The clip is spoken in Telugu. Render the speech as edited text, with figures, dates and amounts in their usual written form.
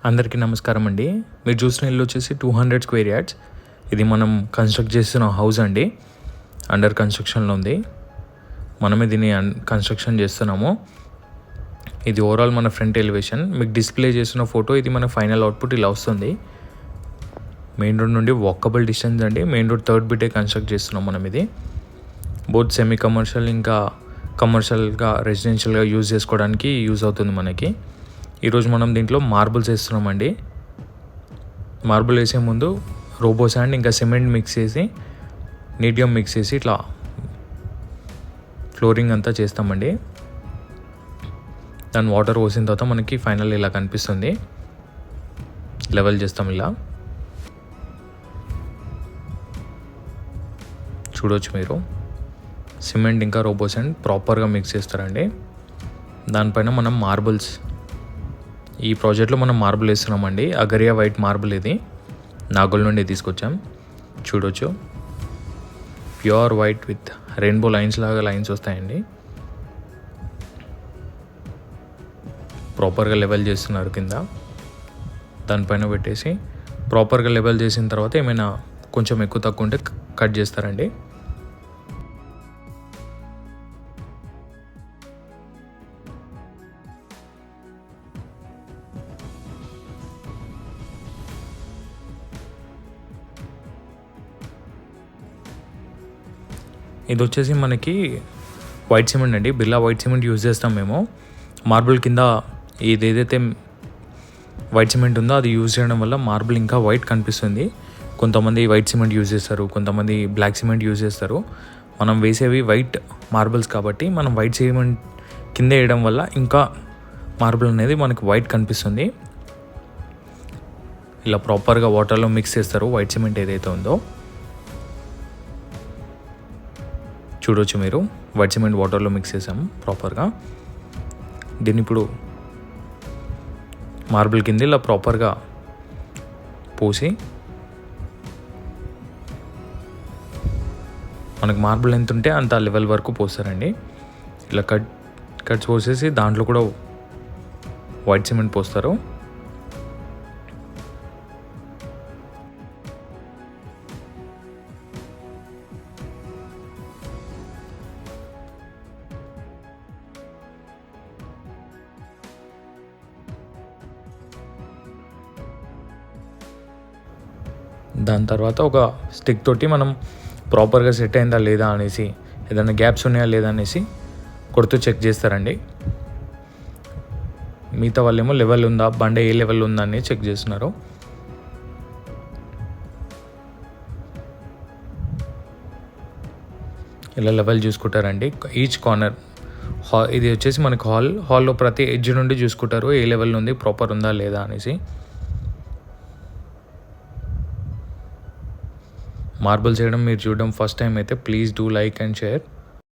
అందరికీ నమస్కారం అండి. మీరు చూసిన ఇల్లు వచ్చేసి 200 స్క్వేర్ యార్డ్స్. ఇది మనం కన్స్ట్రక్ట్ చేస్తున్న హౌస్ అండి. అండర్ కన్స్ట్రక్షన్లో ఉంది. మనమే దీన్ని కన్స్ట్రక్షన్ చేస్తున్నాము. ఇది ఓవరాల్ మన ఫ్రంట్ ఎలివేషన్. మీకు డిస్ప్లే చేసిన ఫోటో ఇది మన ఫైనల్ అవుట్పుట్ ఇలా వస్తుంది. మెయిన్ రోడ్ నుండి వాకబుల్ డిస్టెన్స్ అండి. మెయిన్ రోడ్ థర్డ్ బిటే కన్స్ట్రక్ట్ చేస్తున్నాం మనం. ఇది బోత్ సెమీ కమర్షియల్ ఇంకా కమర్షియల్గా రెసిడెన్షియల్గా యూజ్ చేసుకోవడానికి యూజ్ అవుతుంది మనకి. ఈరోజు మనం దీంట్లో మార్బుల్స్ వేస్తున్నామండి. మార్బుల్ వేసే ముందు రోబో శాండ్ ఇంకా సిమెంట్ మిక్స్ చేసి నీట్గా మిక్స్ చేసి ఇట్లా ఫ్లోరింగ్ అంతా చేస్తామండి. దాని వాటర్ పోసిన తర్వాత మనకి ఫైనల్ ఇలా కనిపిస్తుంది. లెవెల్ చేస్తాం ఇలా చూడవచ్చు మీరు. సిమెంట్ ఇంకా రోబో శాండ్ ప్రాపర్గా మిక్స్ చేస్తారండి. దానిపైన మనం మార్బుల్స్, ఈ ప్రాజెక్ట్లో మనం మార్బుల్ వేస్తున్నామండి. అగరియా వైట్ మార్బుల్ ఇది నాగోల్ నుండి తీసుకొచ్చాం. చూడొచ్చు pure white with rainbow lines లాగా లైన్స్ వస్తాయండి. ప్రాపర్గా లెవెల్ చేస్తున్నారు కింద. దానిపైన పెట్టేసి ప్రాపర్గా లెవెల్ చేసిన తర్వాత ఏమైనా కొంచెం ఎక్కువ తక్కువ ఉంటే కట్ చేస్తారండి. ఇది వచ్చేసి మనకి వైట్ సిమెంట్ అండి. బిర్లా వైట్ సిమెంట్ యూజ్ చేస్తాం మేము. మార్బుల్ కింద ఇది ఏదైతే వైట్ సిమెంట్ ఉందో అది యూజ్ చేయడం వల్ల మార్బుల్ ఇంకా వైట్ కనిపిస్తుంది. కొంతమంది వైట్ సిమెంట్ యూజ్ చేస్తారు, కొంతమంది బ్లాక్ సిమెంట్ యూజ్ చేస్తారు. మనం వేసేవి వైట్ మార్బుల్స్ కాబట్టి మనం వైట్ సిమెంట్ కింద వేయడం వల్ల ఇంకా మార్బుల్ అనేది మనకు వైట్ కనిపిస్తుంది. ఇలా ప్రాపర్గా వాటర్లో మిక్స్ చేస్తారు వైట్ సిమెంట్ ఏదైతే ఉందో. చూడవచ్చు మీరు, వైట్ సిమెంట్ వాటర్లో మిక్స్ చేసాము ప్రాపర్గా. దీన్ని ఇప్పుడు మార్బుల్ కింద ఇలా ప్రాపర్గా పోసి మనకు మార్బుల్ ఎంత ఉంటే అంత లెవెల్ వరకు పోస్తారండి. ఇలా కట్స్ పోసేసి దాంట్లో కూడా వైట్ సిమెంట్ పోస్తారు. దాని తర్వాత ఒక స్టిక్ తోటి మనం ప్రాపర్గా సెట్ అయిందా లేదా అనేసి, ఏదైనా గ్యాప్స్ ఉన్నాయా లేదా అనేసి కొడుతూ చెక్ చేస్తారండి. మిగతా వాళ్ళేమో లెవెల్ ఉందా, బండ ఏ లెవెల్ ఉందా అని చెక్ చేస్తున్నారు. ఇలా లెవెల్ చూసుకుంటారండి. ఈచ్ కార్నర్ ఇది వచ్చేసి మనకు హాల్లో ప్రతి ఎడ్జ్ నుండి చూసుకుంటారు ఏ లెవెల్ ఉంది, ప్రాపర్ ఉందా లేదా అనేసి. మార్బుల్ చేయడం మీరు చూడడం ఫస్ట్ టైం అయితే please do like and share.